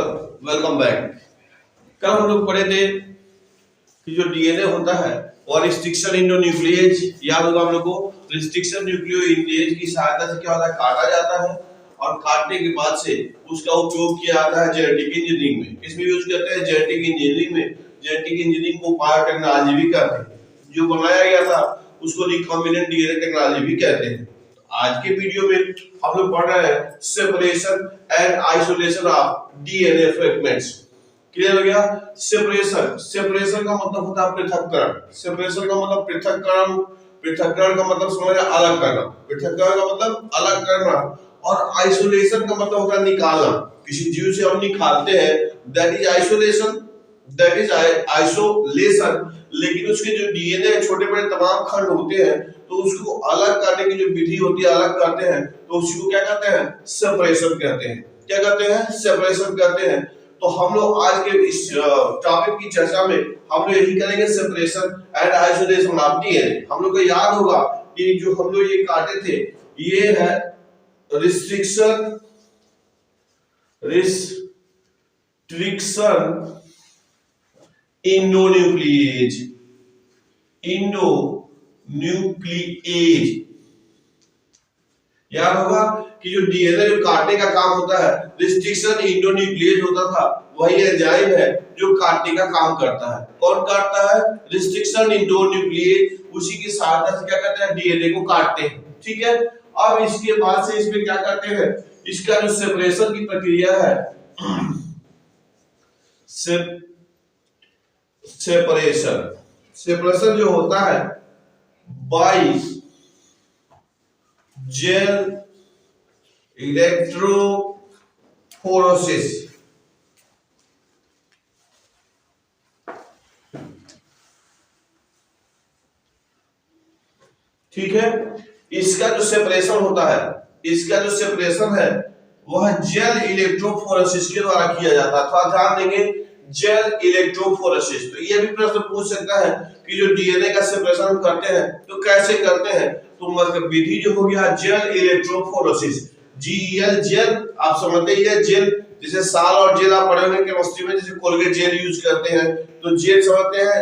Welcome back. कल हम लोग पढ़े थे कि जो डीएनए होता है और रिस्ट्रिक्शन इंडोन्यूक्लियेज याद होगा हम लोग को। रिस्ट्रिक्शन न्यूक्लियोइडेज की सहायता से क्या होता है, काटा जाता है और काटने के बाद से उसका उपयोग किया जाता है जेनेटिक इंजीनियरिंग में। किसमें यूज करते हैं? जेनेटिक इंजीनियरिंग में। जेनेटिक इंजीनियरिंग को बायोटेक्नोलॉजी भी कहते हैं। जो बनाया गया था उसको रिकॉम्बिनेंट डीएनए टेक्नोलॉजी भी कहते हैं। आज के वीडियो में हम लोग पढ़ रहे हैं separation and isolation of DNA fragments. Clear हो गया? सेपरेशन, सेपरेशन का मतलब होता है पृथक्करण। सेपरेशन का मतलब पृथक्करण, पृथक्करण का मतलब समझ अलग करना, पृथक्करण का मतलब अलग करना। और आइसोलेशन का मतलब होता है निकालना। किसी जीव से हम निकालते हैं, that is isolation, that is isolation. लेकिन उसके जो डीएनए छोटे बड़े तमाम खंड होते हैं तो उसको अलग करने की जो विधि होती है, अलग करते हैं तो उसी को क्या कहते हैं? सेपरेशन कहते हैं। क्या कहते हैं? सेपरेशन कहते हैं। तो हम लोग आज के इस टॉपिक की चर्चा में हम लोग यही करेंगे, separation and isolation of DNA. हम लोग को याद होगा कि जो हम लोग ये काटे थे ये है रिस्ट्रिक्शन इंडोन्यूक्लियेज, इंडोन्यूक्लियेज। याद होगा कि जो डीएनए जो काटने का काम होता है, रिस्ट्रिक्शन इंडोन्यूक्लियेज होता था, वही एंजाइम है जो काटने का काम करता है। कौन काटता है? रिस्ट्रिक्शन इंडोन्यूक्लियेज। उसी की सहायता से क्या करते हैं? डीएनए को काटते हैं। ठीक है। अब इसके बाद से इसमें क्या करते हैं? इसका जो सेपरेशन की प्रक्रिया है, सेपरेशन जो होता है बाय जेल इलेक्ट्रोफोरेसिस। ठीक है। इसका जो सेपरेशन होता है, इसका जो सेपरेशन है वह जेल इलेक्ट्रोफोरेसिस के द्वारा किया जाता है। थोड़ा ध्यान देंगे, जेल इलेक्ट्रोफोरेसिस। तो ये भी प्रश्न पूछ सकता है कि जो डीएनए का सेपरेशन हम करते हैं तो कैसे करते हैं? तो मतलब विधि जो हो गया जेल इलेक्ट्रोफोरेसिस, जीएल जेल। आप समझते ही है जेल, जैसे साल और जेल आप पढ़े हुए केमिस्ट्री में, जैसे कोलगेट जेल यूज करते हैं तो जेल समझते हैं।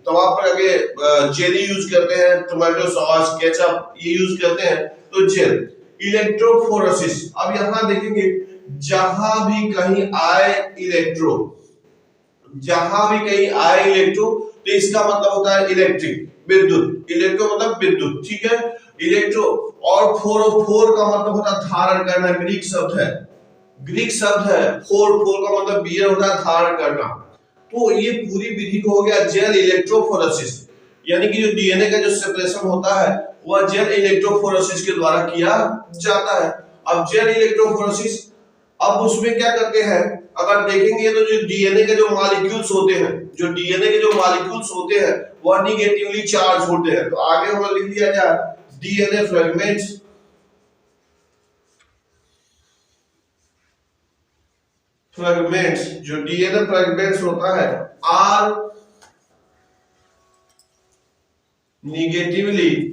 तवा पर आगे जेली यूज करते हैं, टोमेटो सॉस, केचप ये यूज करते हैं तो जेल इलेक्ट्रोफोरेसिस। अब यहां देखेंगे जहां भी कहीं आए इलेक्ट्रो, जहां भी कहीं आए इलेक्ट्रो तो इसका मतलब होता है इलेक्ट्रिक, विद्युत। इलेक्ट्रो मतलब विद्युत। ठीक है। इलेक्ट्रो और फोर का मतलब होता है धारण करना, ग्रीक शब्द है, ग्रीक शब्द है। फोर का मतलब बियर होता है धारण करना। तो ये पूरी विधि को हो गया जेल इलेक्ट्रोफोरेसिस। यानी कि जो डीएनए का जो सेपरेशन होता है वह जेल इलेक्ट्रोफोरेसिस के द्वारा किया जाता है। अब जेल इलेक्ट्रोफोरेसिस, अब उसमें क्या करते हैं अगर देखेंगे तो जो डीएनए के जो मॉलिक्यूल्स होते हैं, जो डीएनए के जो मॉलिक्यूल्स होते हैं वह निगेटिवली चार्ज होते हैं। तो आगे हम लिख दिया जाए डीएनए फ्रेगमेंट्स, जो डीएनए फ्रेगमेंट्स होता है are negatively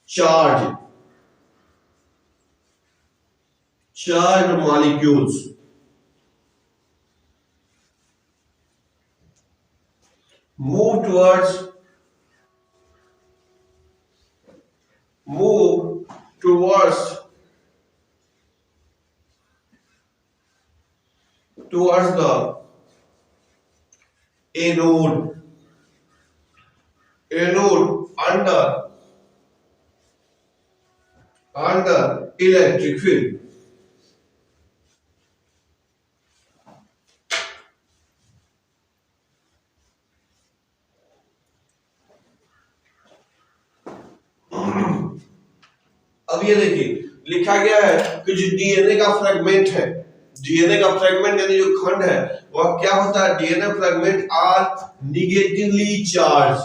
charged molecules move towards the anode under electric field। अब ये देखिए लिखा गया है कि जो डीएनए का फ्रेगमेंट है, डीएनए का फ्रेगमेंट यानी जो खंड है वह क्या होता है? DNA fragment are negatively charge.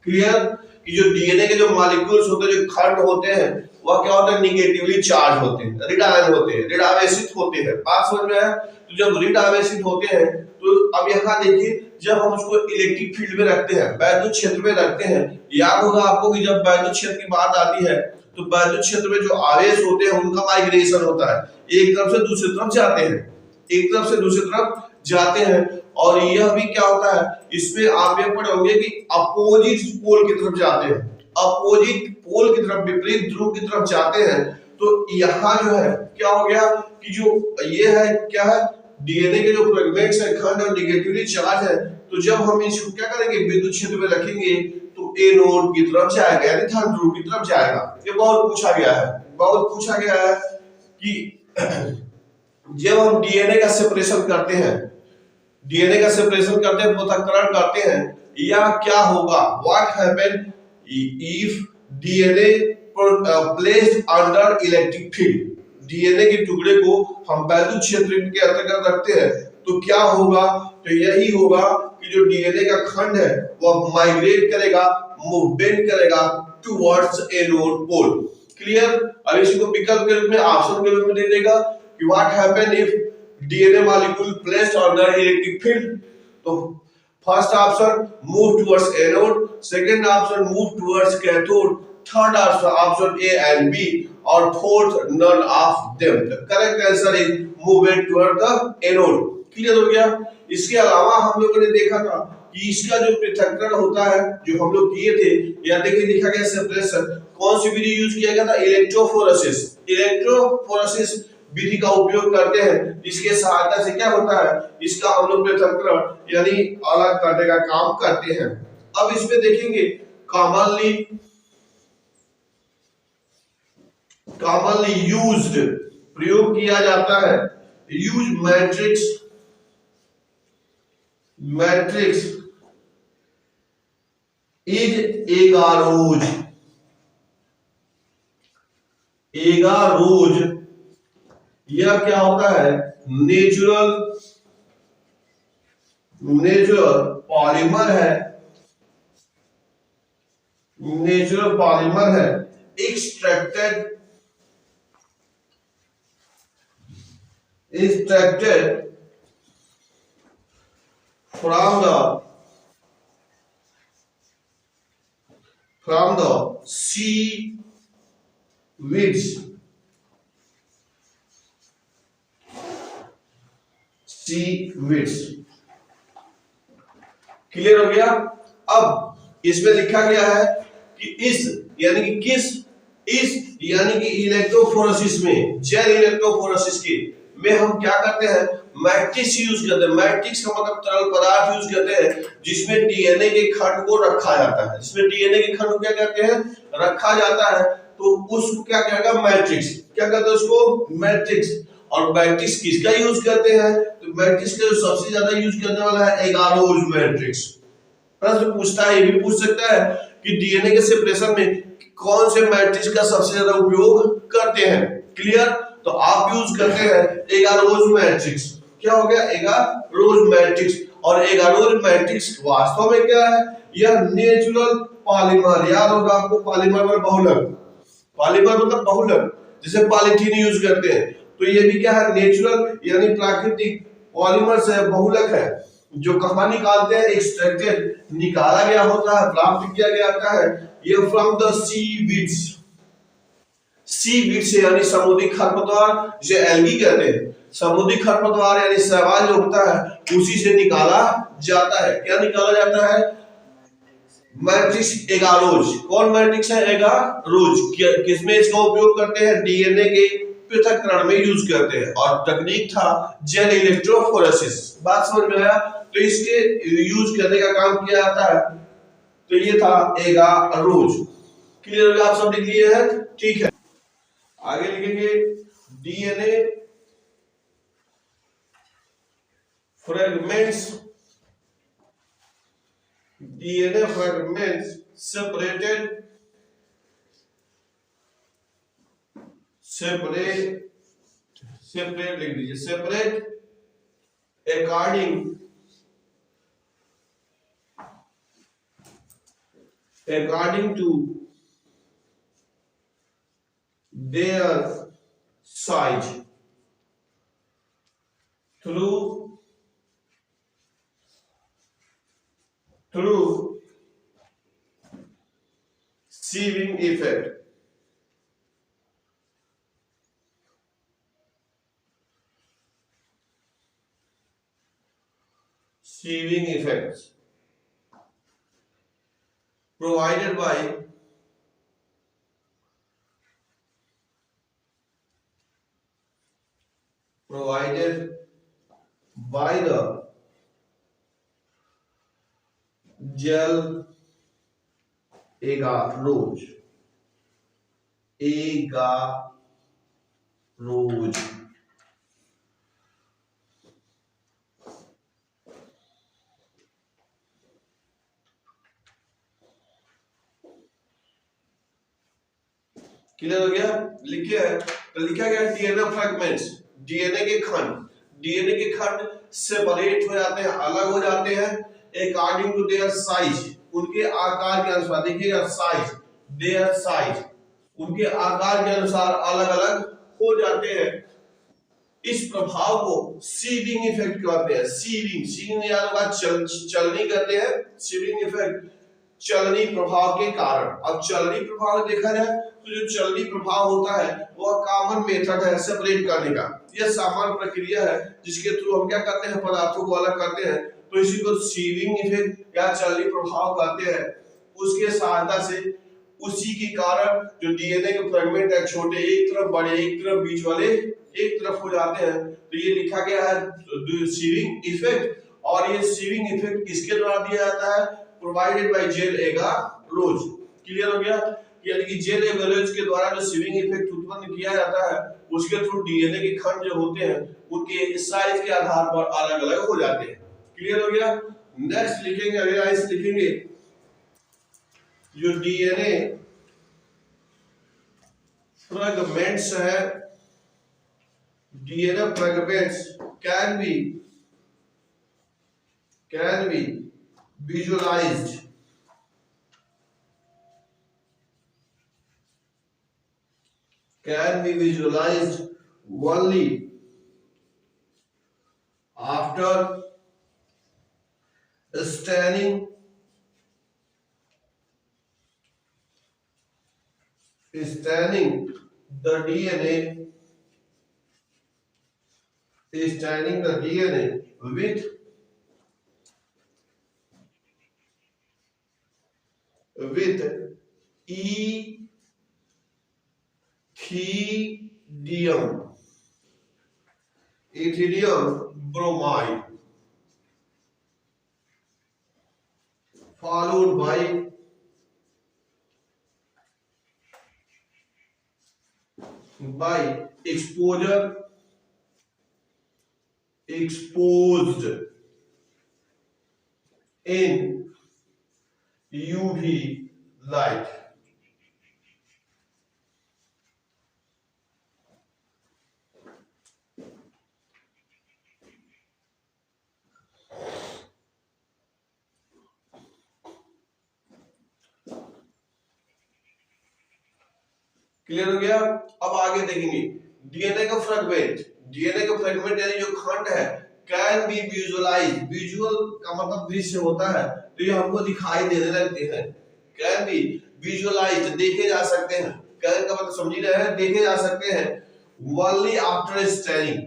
Clear? कि जो डीएनए के जो मॉलिक्यूल्स होते हैं, जो खंड होते हैं वह क्या होते हैं? निगेटिवली चार्ज होते हैं, रिडायन होते हैं, रिडावेसित होते हैं। बात समझ में आया? तो जब रिडावेसित होते हैं तो अब यहाँ देखिए जब हम उसको इलेक्ट्रिक फील्ड में रखते हैं, वैद्युत क्षेत्र में रखते हैं, याद होगा आपको कि जब वैद्युत क्षेत्र की बात आती है तो वैद्युत क्षेत्र में जो आवेश होते हैं उनका माइग्रेशन होता है, एक तरफ से दूसरी तरफ जाते हैं, एक तरफ से दूसरी तरफ जाते हैं। और यह भी क्या होता है, इसमें आप ये पढ़ोगे कि अपोजिट पोल की तरफ जाते हैं, अपोजिट पोल की तरफ, विपरीत ध्रुव की तरफ जाते हैं। तो यहाँ जो है क्या हो गया कि जो ये है क्या है, डीएनए के जो फ्रेगमेंट्स है, खंड और नेगेटिवली चार्ज है, तो जब हम इसको क्या करेंगे, विद्युत क्षेत्र में रखेंगे तो एनोड की तरफ जाएगा, यानी धन ध्रुव की तरफ जाएगा। ये बहुत पूछा गया है, बहुत पूछा गया है कि जब हम डीएनए का सेपरेशन करते हैं, डीएनए का सेपरेशन करते हैं, पृथक्करण करते हैं, या क्या होगा, what happen if DNA placed under electric field, DNA के टुकड़े को हम वैद्युत क्षेत्र के अंतर्गत रखते हैं तो क्या होगा, तो यही होगा कि जो डीएनए का खंड है वो माइग्रेट करेगा, मूवमेंट करेगा टुवर्ड्स एनोड पोल। क्लियर। अब इसको विकल्प के रूप में, ऑप्शन के रूप में दे देगा कि what happen if DNA molecule placed under electric field. तो first option move towards anode, second option move towards cathode, third option A and B, और fourth none of them. The correct answer is movement toward the anode. Clear हो गया। इसके अलावा हम लोगों ने देखा था कि इसका जो पृथक्करण होता है, जो हम लोग किए थे, या देखिए लिखा गया सेपरेशन, कौन सी विधि यूज किया गया था, इलेक्ट्रोफोरेसिस। इलेक्ट्रोफोरेसिस विधि का उपयोग करते हैं, इसके सहायता से क्या होता है, इसका हम लोग पृथक्करण यानी अलग करने का काम करते हैं। अब इसमें देखेंगे कॉमनली यूज्ड, प्रयोग किया जाता है, use matrix is agarose. Agarose यह क्या होता है, नेचुरल पॉलीमर है, नेचुरल पॉलीमर है, extracted from the seaweeds, clear हो गया। अब इसमें लिखा गया है कि इस यानी कि किस, इस यानी कि इलेक्ट्रोफोरेसिस में, जेल इलेक्ट्रोफोरेसिस के में हम क्या करते हैं, मैट्रिक्स यूज करते हैं। मैट्रिक्स का मतलब तरल पदार्थ यूज करते हैं जिसमें डीएनए के खंड को रखा जाता है, जिसमें डीएनए के खंड को क्या कहते हैं, रखा जाता है। तो उसको क्या कहेगा, मैट्रिक्स। क्या कहते हैं उसको, मैट्रिक्स। और मैट्रिक्स किसका यूज करते हैं, तो मैट्रिक्स का जो सबसे ज्यादा यूज करने वाला है एगारोज मैट्रिक्स। प्रश्न पूछता है, ये भी पूछ सकता है कि डीएनए के सेपरेशन में कौन से मैट्रिक्स का सबसे ज्यादा उपयोग करते हैं। क्लियर। तो आप यूज करते हैं एगारोज मैट्रिक्स। क्या हो गया, एगारोज मैट्रिक्स। और एगारोज मैट्रिक्स वास्तव में क्या है, यह नेचुरल पॉलीमर, याद होगा आपको, पॉलीमर में बहुलक, पॉलीमर मतलब बहुलक, जैसे पॉलीथीन यूज करते हैं, तो ये भी क्या है, नेचुरल यानी प्राकृतिक पॉलीमर से बहुलक है, जो कहां निकालते हैं, एक्सट्रैक्टेड, निकाला गया होता है, प्राप्त किया गया होता है, ये फ्रॉम द सीवीड्स, सीवीड से यानी समुद्री खरपतवार, जिसे एल्गी कहते हैं, समुद्री खरपतवार यानी शैवाल जो होता है उसी से निकाला जाता है। क्या निकाला जाता है, मैट्रिक्स एगारोज। कौन मैट्रिक्स है, एगारोज। किसमें इसका उपयोग करते हैं, डीएनए के पृथक्करण में यूज करते हैं, और तकनीक था जेल इलेक्ट्रोफोरेसिस। बात समझ में आया। तो इसके यूज करने का काम किया जाता है, तो ये था एगारोज। क्लियर हो गया, आप सब लिख लिए हैं, ठीक है। आगे लिखेंगे DNA fragments, DNA fragments separate लिख दीजिए, separate according to their size through sieving effect, sieving effects provided by the gel agarose clear हो गया। लिखिए तो लिखा गया डीएनए फ्रैगमेंट्स, डीएनए के खंड सेपरेट हो जाते हैं, अलग हो जाते हैं अकॉर्डिंग टू देयर साइज, उनके आकार के अनुसार। देखिएगा देयर साइज, उनके आकार के अनुसार अलग अलग हो जाते हैं। इस प्रभाव को सीविंग इफेक्ट कहते हैं। सीविंग याद होगा चलनी कहते हैं। सीविंग इफेक्ट चलनी प्रभाव के कारण। अब चलनी प्रभाव देखा जाए तो जो चलनी प्रभाव होता है वह कॉमन मेथड है सेपरेट करने का। यह सामान्य प्रक्रिया है जिसके थ्रू हम क्या करते हैं, पदार्थों को अलग करते हैं। तो इसी को सीविंग इफेक्ट या चलनी प्रभाव कहते हैं। उसके सहायता से उसी के कारण जो डीएनए के फ्रेगमेंट है छोटे, एक तरफ बड़े एक तरफ बीच वाले एक तरफ हो जाते हैं। तो ये लिखा गया है सीविंग इफेक्ट। और ये सीविंग इफेक्ट किसके द्वारा दिया जाता है, provided by gel agarose. Clear हो गया, यानी कि जेल एगारोज के द्वारा जो सीविंग इफेक्ट उत्पन्न किया जाता है उसके थ्रू डीएनए के खंड जो होते हैं उनके साइज के आधार पर अलग अलग हो जाते हैं। क्लियर हो गया। नेक्स्ट लिखेंगे, अगला इस लिखेंगे जो डीएनए फ्रैगमेंट्स है, DNA fragments can be visualized only after staining the DNA with ethidium bromide followed by exposed in UV light। Clear हो गया। अब आगे देखेंगे डीएनए का फ्रेगमेंट यानी जो खंड है कैन बी विजुअलाइज, विजुअल का मतलब दृश्य होता है तो ये हमको दिखाई देने लगते हैं। कैन बी विजुअलाइज, देखे जा सकते हैं। कैन का मतलब समझ रहे हैं, देखे जा सकते हैं। ओनली आफ्टर स्टेनिंग,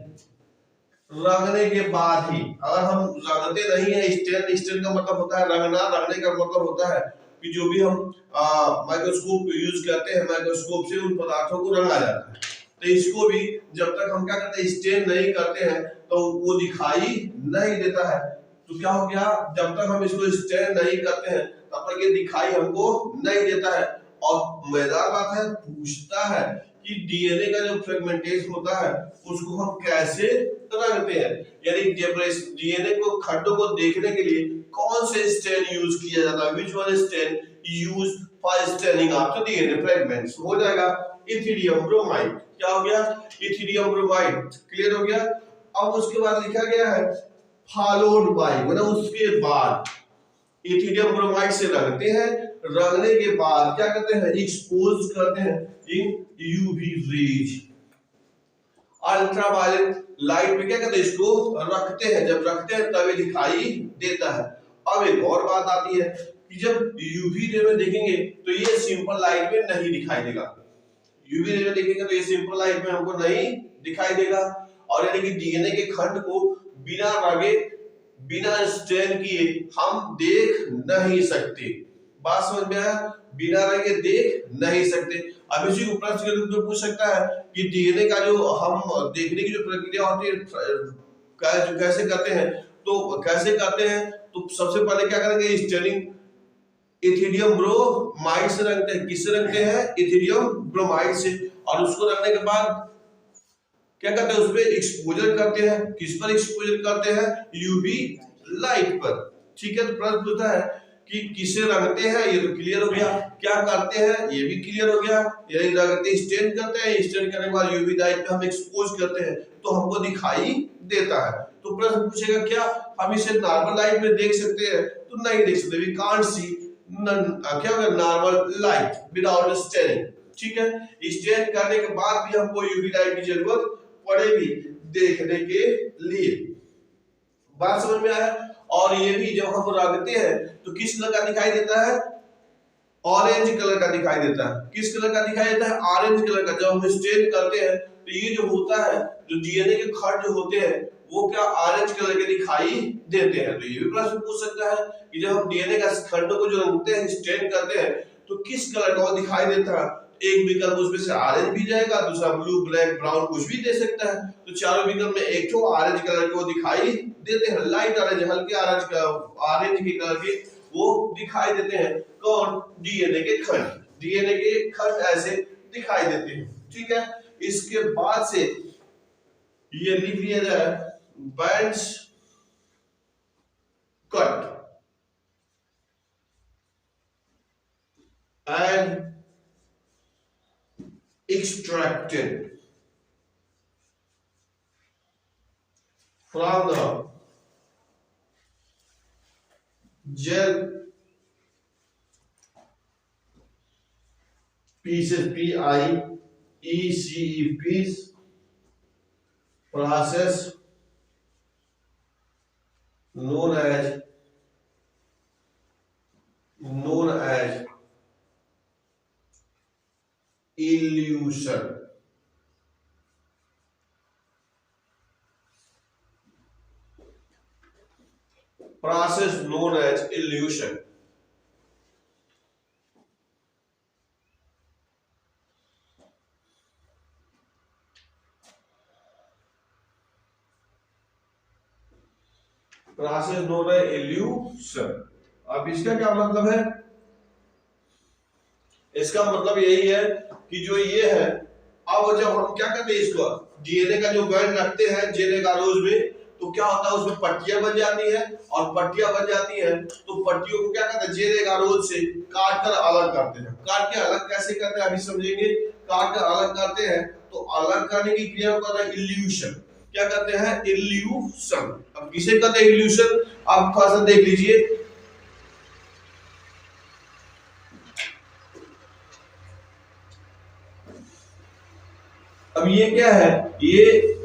रंगने के बाद ही। अगर हम रंगते नहीं है, स्टेन का मतलब होता है रंगना, रंगने का मतलब होता है कि जो भी हम माइक्रोस्कोप यूज करते हैं, माइक्रोस्कोप से उन पदार्थों को रंगा जाता है। तो इसको भी जब तक हम क्या करते हैं, स्टेन नहीं करते हैं तो वो दिखाई नहीं देता है। तो क्या हो गया, जब तक हम इसको स्टेन नहीं करते हैं तब तक ये दिखाई हमको नहीं देता है। और मजेदार बात है, पूछता है कि डीएनए का जो फ्रेगमेंटेशन होता है उसको हम कैसे रंगते हैं, यानी डीएनए को खंडों को देखने के लिए कौन से स्टेन यूज किया जाता है, which one stain use for staining after DNA fragments. हो जाएगा इथिडियम ब्रोमाइड। क्या हो गया, इथिडियम ब्रोमाइड। क्लियर हो गया। अब उसके बाद लिखा गया है फॉलोड बाय, मतलब उसके बाद इथिडियम ब्रोमाइड से रंगते हैं, रंगने के बाद क्या करते हैं, एक्सपोज करते हैं इन यूवी रेज, अल्ट्रावायलेट लाइट में क्या करते हैं, इसको रखते हैं। जब रखते हैं तब ये दिखाई देता है। अब एक और बात आती है कि जब यूवी रे में देखेंगे तो ये सिंपल लाइट में नहीं दिखाई देगा। यूवी रे में देखेंगे तो ये सिंपल लाइट में हमको नहीं दिखाई देगा। और यानी कि डीएनए के खंड को बिना रंगे बिना स्टेन किए हम देख नहीं सकते। बात समझ में आया? बिना रंगे देख नहीं सकते। अब इसी को प्रश्न के रूप में पूछ सकता है कि डीएनए का जो हम देखने की जो प्रक्रिया होती है कैसे करते हैं, तो कैसे करते हैं, तो सबसे पहले क्या करेंगे, स्टेनिंग इथिडियम ब्रोमाइड से रंगते हैं। किससे रंगते हैं? इथिडियम ब्रोमाइड से। और उसको रंगने के बाद क्या करते हैं, उसपे एक्सपोजर करते हैं। किस पर एक्सपोजर करते हैं? यूवी लाइट पर। ठीक है, तो प्रश्न पूछता है कि किसे रंगते हैं, ये तो क्लियर हो गया। क्या करते हैं, ये भी क्लियर हो गया। यही रंगते स्टेन करते हैं, स्टेन करने के बाद यूवी लाइट पे हम एक्सपोज करते हैं तो हमको दिखाई देता है। तो प्रश्न पूछेगा क्या हम इसे नॉर्मल लाइट में देख सकते हैं? तो नहीं देख सकते, वी कांट सी क्या होगा, नॉर्मल लाइट विदाउट स्टेनिंग। ठीक है, स्टेन करने के बाद भी हमको यूवी लाइट की जरूरत पड़ेगी देखने के लिए। बात समझ में आया? और ये भी जब हम रंगते हैं तो किस कलर का दिखाई देता है? ऑरेंज कलर का दिखाई देता है। किस कलर का दिखाई देता है? ऑरेंज कलर का। जब हम स्टेन करते हैं तो ये जो होता है, जो डीएनए के खंड जो होते हैं वो क्या ऑरेंज कलर के दिखाई देते हैं। तो ये भी प्रश्न पूछ सकता है कि जब हम डीएनए का खंडों को जो रंगते हैं, स्टेन करते हैं, तो किस कलर का वो दिखाई देता है? एक विकल्प उसमें से ऑरेंज भी जाएगा, दूसरा ब्लू, ब्लैक, ब्राउन कुछ भी दे सकता है। तो चारों विकल्प में एक तो ऑरेंज कलर के वो दिखाई देते हैं, लाइट ऑरेंज, हल्के ऑरेंज का, ऑरेंज के कलर के वो दिखाई देते हैं। कौन? डीएनए के खंड। डीएनए के खंड ऐसे दिखाई देते हैं। ठीक है, इसके बाद से ये लिख लिया जाए, bands cut and extracted from the gel pieces, PIECE process known as elution. Process known as elution. Process known as elution. अब इसका क्या मतलब है? इसका मतलब यही है कि जो ये है, अब जब हम क्या करते हैं, इसको डीएनए का जो बैंड रखते हैं जेल एगारोज में, तो क्या होता है, उसमें पट्टियां बन जाती है। और पट्टियां बन जाती है तो पट्टियों को क्या करते हैं, जेल एगारोज से काट कर अलग करते हैं। काट के अलग कैसे करते हैं अभी समझेंगे। काट कर अलग करते हैं तो अलग करने की क्रिया को कहते हैं इल्यूशन। क्या करते हैं? इल्यूशन। अब किसे कहते हैं इल्यूशन? आप थोड़ा सा देख लीजिए। अब ये क्या है? ये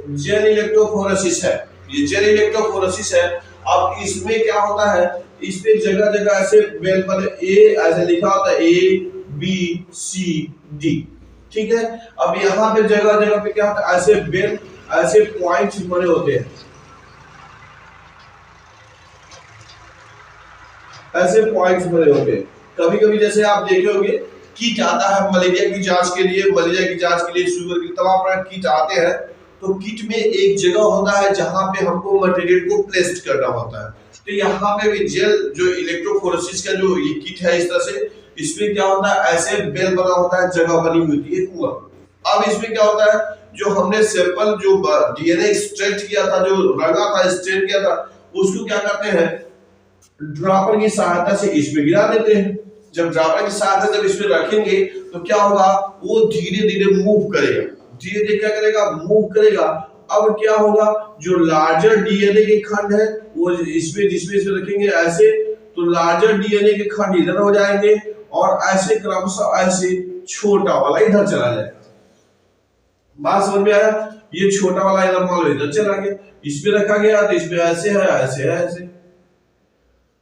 जेल इलेक्ट्रोफोरेसिस है। ये जेल इलेक्ट्रोफोरेसिस है। अब इसमें क्या होता है, इसमें जगह जगह ऐसे बेल पर ए ऐसे लिखा होता है, A B C D। ठीक है, अब यहाँ पे जगह जगह पे क्या होता है, ऐसे बेल, ऐसे पॉइंट्स बने होते हैं, ऐसे पॉइंट्स बने होते हैं। कभी कभी जैसे आप देखे होंगे किट आता है मलेरिया की जांच के लिए, मलेरिया की जांच के लिए, शुगर के तमाम प्रकार किट आते हैं। तो किट में एक जगह होता है जहां पे हमको मटेरियल को प्लेस्ड करना होता है। तो यहाँ पे भी जेल जो इलेक्ट्रोफोरेसिस का जो ये किट है, इस तरह से इसमें क्या होता है, ऐसे बेल बना होता है, जगह बनी होती है कुआं। अब इसमें क्या होता है, जो हमने सैंपल जो डीएनए एक्सट्रैक्ट किया था, जो रंगा था, स्टेन किया था, उसको क्या करते हैं, ड्रॉपर की सहायता से इसमें गिरा देते हैं। जब ड्रॉपर की सहायता से जब इसमें रखेंगे तो क्या होगा, वो धीरे धीरे मूव करेगा। धीरे धीरे क्या करेगा, मूव करेगा। अब क्या होगा, जो लार्जर डीएनए के खंड है वो इसमें, जिसमें इसमें रखेंगे ऐसे, तो लार्जर डीएनए के खंड इधर हो जाएंगे और ऐसे क्रमशः ऐसे छोटा वाला इधर चला जाएगा। बात समझ में आया? ये छोटा वाला इधर मान लो इधर चला गया, इसमें रखा गया तो इसमें ऐसे है, ऐसे है, ऐसे।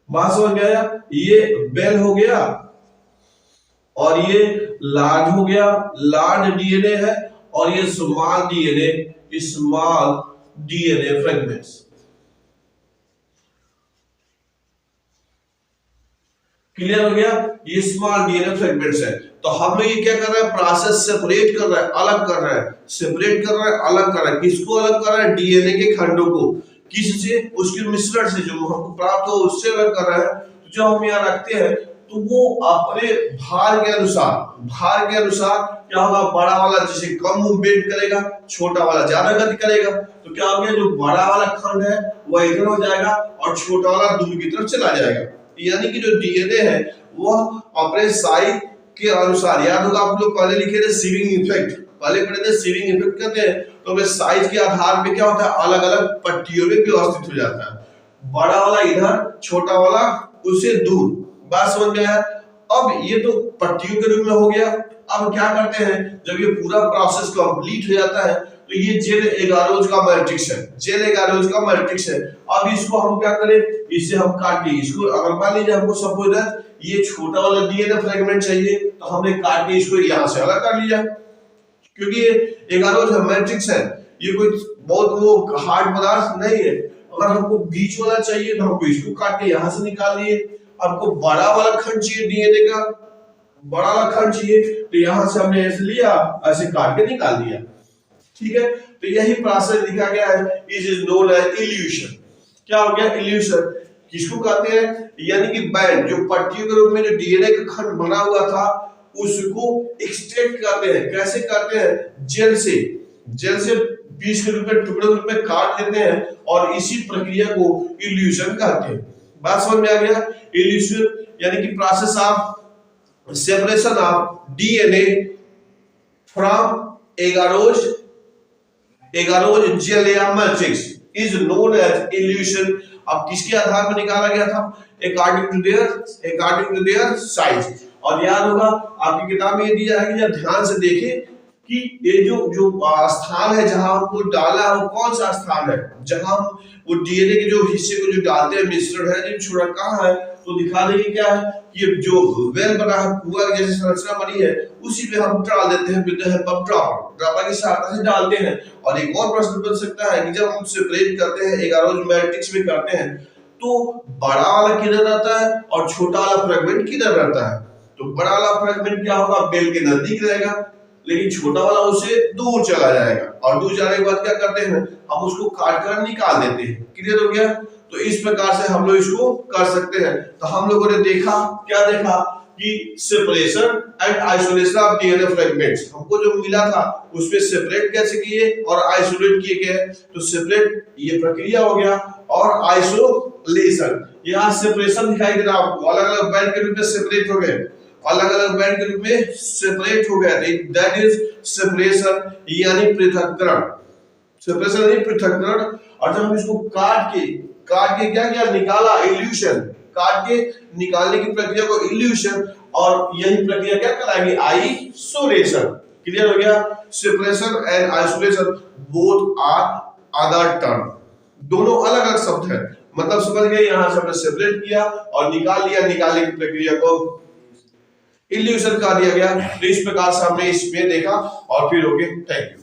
बात समझ में आया? ये बेल हो गया और ये लार्ज हो गया, लार्ज डीएनए है, और ये small DNA, small DNA fragments. Clear हो गया? ये स्मॉल डीएनए फ्रेगमेंट्स है। तो हम लोग ये क्या कर रहे हैं, प्रोसेस सेपरेट कर रहा है, अलग कर रहा है, सेपरेट कर रहा है, अलग कर रहा है। किसको अलग कर रहा है? डीएनए के खंडों को। किससे? उसके मिश्रण से, जो हमको प्राप्त हो उससे अलग कर रहा है। तो जो हम यहाँ रखते हैं तो वो अपने भार के अनुसार क्या होगा, बड़ा वाला जैसे कम मूवमेंट करेगा, छोटा वाला ज्यादा गति करेगा। तो क्या हो गया, जो बड़ा वाला खंड है वह इधर हो जाएगा और छोटा वाला दूर की तरफ चला जाएगा। यानी कि जो डीएनए है वह अपने साइज के अनुसार, याद होगा आप लोग पहले लिखे थे सीविंग इफेक्ट, पहले पढ़े थे सीविंग इफेक्ट कहते हैं। तो वे साइज के आधार पे क्या होता है, अलग अलग पट्टियों में व्यवस्थित हो जाता है। बड़ा वाला इधर, छोटा वाला उससे दूर। बात समझ में आया? अब ये तो पट्टियों के रूप में हो गया। अब क्या करते हैं, जब ये पूरा प्रोसेस कंप्लीट हो जाता है तो ये जेल एगारोज का मैट्रिक्स है, जेल एगारोज का मैट्रिक्स है। अब इसको हम क्या करें, इसे हम काट के, इसको अगर मान लीजिए हमको सपोज ये छोटा वाला डीएनए फ्रेगमेंट चाहिए तो हमने काट के इसको यहां से अलग कर लिया, क्योंकि ये एगारोज मैट्रिक्स है, ये कोई बहुत वो हार्ड पदार्थ नहीं है। अगर हमको बीच वाला चाहिए तो हमको इसको काट के यहां से निकाल लिए। आपको बड़ा वाला खंड चाहिए, डीएनए का बड़ा वाला खंड चाहिए, तो यहां से हमने ऐसे लिया, ऐसे काट के निकाल दिया। ठीक है, तो यही प्रोसेस लिखा गया है, इज नोन एज इल्यूशन। क्या हो गया, इल्यूशन। किसको कहते हैं, यानी कि बैंड, जो पट्टियों के रूप में जो डीएनए का खंड बना हुआ था उसको एक्सट्रैक्ट करते हैं। कैसे करते हैं, जेल से पीस के रूप में, टुकड़े के रूप में काट लेते हैं और इसी प्रक्रिया को इल्यूशन कहते हैं। बात समझ में आ गया? इल्यूशन यानी कि process of separation of DNA from agarose gel या matrix is known as elution. अब किसके आधार पर निकाला गया था, अकॉर्डिंग टू देयर साइज। और याद होगा आपकी किताब में ये दिया है कि जब ध्यान से देखें कि ये जो स्थान है जहां हमको डाला है वो कौन सा स्थान है, जहां हम वो डीएनए के जो हिस्से को जो डालते हैं, मिश्रण है, जो छोड़ा कहां है, तो दिखा देंगे क्या है कि जो वेल बना है, कुआं जैसी संरचना बनी है, उसी पे हम डाल देते हैं with the help of dropper की सहायता से डालते हैं। और एक और प्रश्न बन सकता है कि जब हम सेपरेट करते हैं, एगारोज मैट्रिक्स में करते हैं, तो बड़ा वाला किधर रहता है और छोटा वाला फ्रेगमेंट किधर रहता है? तो बड़ा वाला फ्रेगमेंट क्या होगा, बेल के नजदीक रहेगा, लेकिन छोटा वाला उससे दूर चला जाएगा। और दूर जाने के बाद क्या करते हैं, हम उसको काट कर निकाल देते हैं। क्लियर हो गया? तो इस प्रकार से हम लोग इसको कर सकते हैं। तो हम लोगों ने देखा, क्या देखा कि separation and isolation of DNA fragments, हमको जो मिला था उसमें सेपरेट कैसे किए और आइसोलेट किए गए। तो सेपरेट ये प्रक्रिया हो गया, और आइसोलेशन, यहाँ सेपरेशन दिखाई दे रहा है आपको, अलग अलग बैंड के रूप में सेपरेट हो गए, अलग अलग बैंड के रूप में सेपरेट हो गया। दैट इज सेपरेशन यानी पृथक्करण, सेपरेशन यानी पृथक्करण। और जब हम इसको काट के क्या किया, निकाला, इल्यूशन, काट के निकालने की प्रक्रिया को इल्यूशन, और यही प्रक्रिया क्या कहलाएगी, आइसोलेशन। क्लियर हो गया? Separation and isolation both are other term, दोनों अलग अलग शब्द है। मतलब समझ गए, यहां से हमने सेपरेट किया और निकाल लिया, निकालने की प्रक्रिया को इल्यूशन कर दिया गया। तो इस प्रकार से हमने इसमें देखा और फिर हो गए। Thank you.